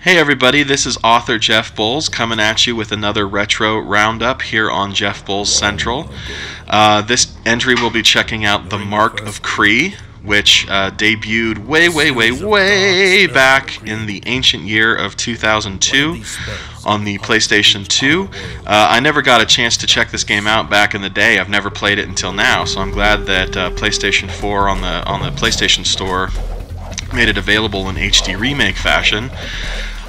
Hey everybody, this is author Jeff Bowles coming at you with another retro roundup here on Jeff Bowles Central. This entry will be checking out The Mark of Kree, which debuted way back in the ancient year of 2002 on the PlayStation 2. I never got a chance to check this game out back in the day. I've never played it until now, so I'm glad that PlayStation 4 on the PlayStation Store made it available in HD remake fashion.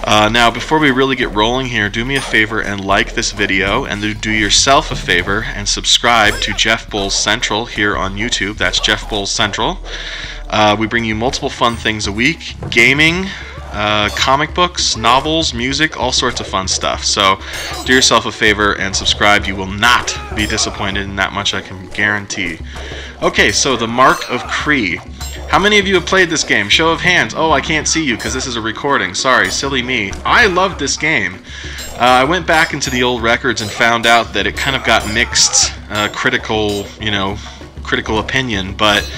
Now, before we really get rolling here, do me a favor and like this video, and do yourself a favor and subscribe to Jeff Bowles Central here on YouTube. That's Jeff Bowles Central. We bring you multiple fun things a week: gaming, comic books, novels, music, all sorts of fun stuff. So do yourself a favor and subscribe. You will not be disappointed, and that much I can guarantee. Okay, so The Mark of Kree. How many of you have played this game? Show of hands. Oh, I can't see you because this is a recording. Sorry, silly me. I loved this game. I went back into the old records and found out that it kind of got mixed critical opinion, but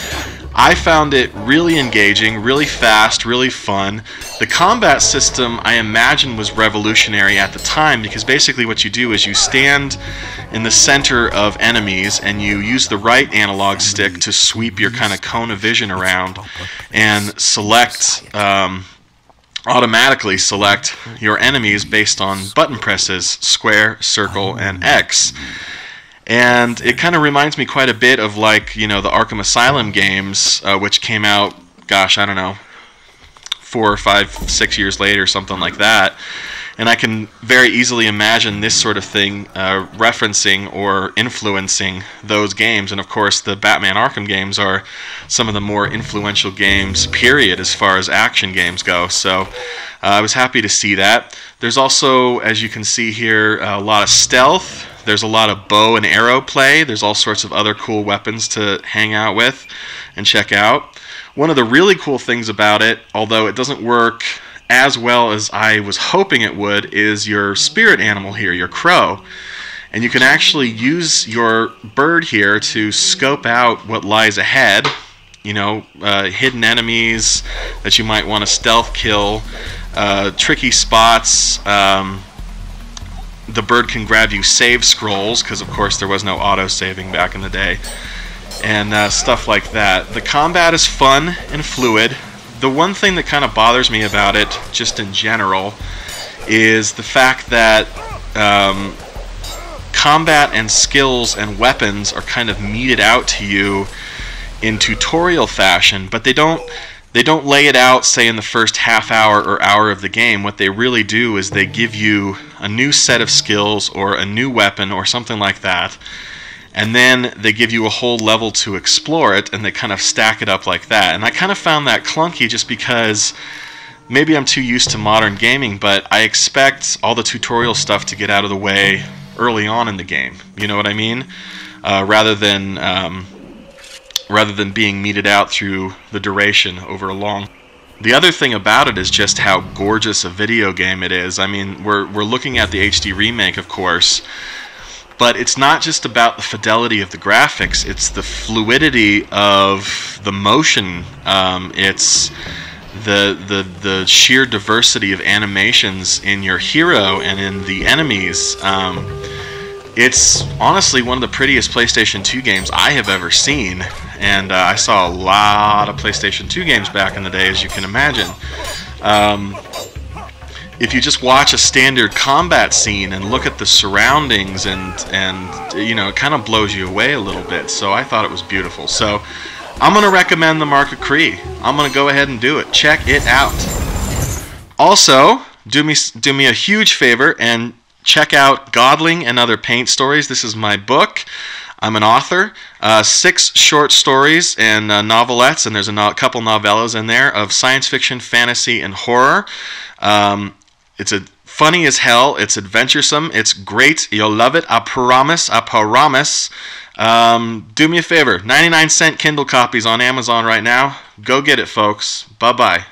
I found it really engaging, really fast, really fun. The combat system, I imagine, was revolutionary at the time, because basically what you do is you stand in the center of enemies and you use the right analog stick to sweep your kind of cone of vision around and select, automatically select your enemies based on button presses: square, circle, and X. And it kind of reminds me quite a bit of, like, the Arkham Asylum games, which came out, gosh, I don't know, 4 or 5, 6 years later, something like that. And I can very easily imagine this sort of thing referencing or influencing those games. And of course, the Batman Arkham games are some of the more influential games, period, as far as action games go. So I was happy to see that. There's also, as you can see here, a lot of stealth. There's a lot of bow and arrow play. There's all sorts of other cool weapons to hang out with and check out. One of the really cool things about it, although it doesn't work as well as I was hoping it would, is your spirit animal here, your crow. And you can actually use your bird here to scope out what lies ahead, hidden enemies that you might want to stealth kill, tricky spots. The bird can grab you save scrolls, because of course there was no auto-saving back in the day, and stuff like that. The combat is fun and fluid. The one thing that kind of bothers me about it, just in general, is the fact that combat and skills and weapons are kind of meted out to you in tutorial fashion, but they don't lay it out, say, in the first half hour or hour of the game. What they really do is they give you a new set of skills or a new weapon or something like that, and then they give you a whole level to explore it, and they kind of stack it up like that. And I kind of found that clunky, just because maybe I'm too used to modern gaming, but I expect all the tutorial stuff to get out of the way early on in the game. You know what I mean? Rather than being meted out through the duration over a long. The other thing about it is just how gorgeous a video game it is. I mean, we're looking at the HD remake, of course, but it's not just about the fidelity of the graphics, it's the fluidity of the motion. It's the sheer diversity of animations in your hero and in the enemies. It's honestly one of the prettiest PlayStation 2 games I have ever seen, and I saw a lot of PlayStation 2 games back in the day, as you can imagine. If you just watch a standard combat scene and look at the surroundings, and it kind of blows you away a little bit. So I thought it was beautiful. So I'm going to recommend The Mark of Kree. I'm going to go ahead and do it. Check it out. Also, do me a huge favor and check out Godling and Other Paint Stories. This is my book. I'm an author. 6 short stories and novelettes, and there's a couple novellas in there of science fiction, fantasy, and horror. It's funny as hell. It's adventuresome. It's great. You'll love it. I promise. I promise. Do me a favor. 99-cent Kindle copies on Amazon right now. Go get it, folks. Bye-bye.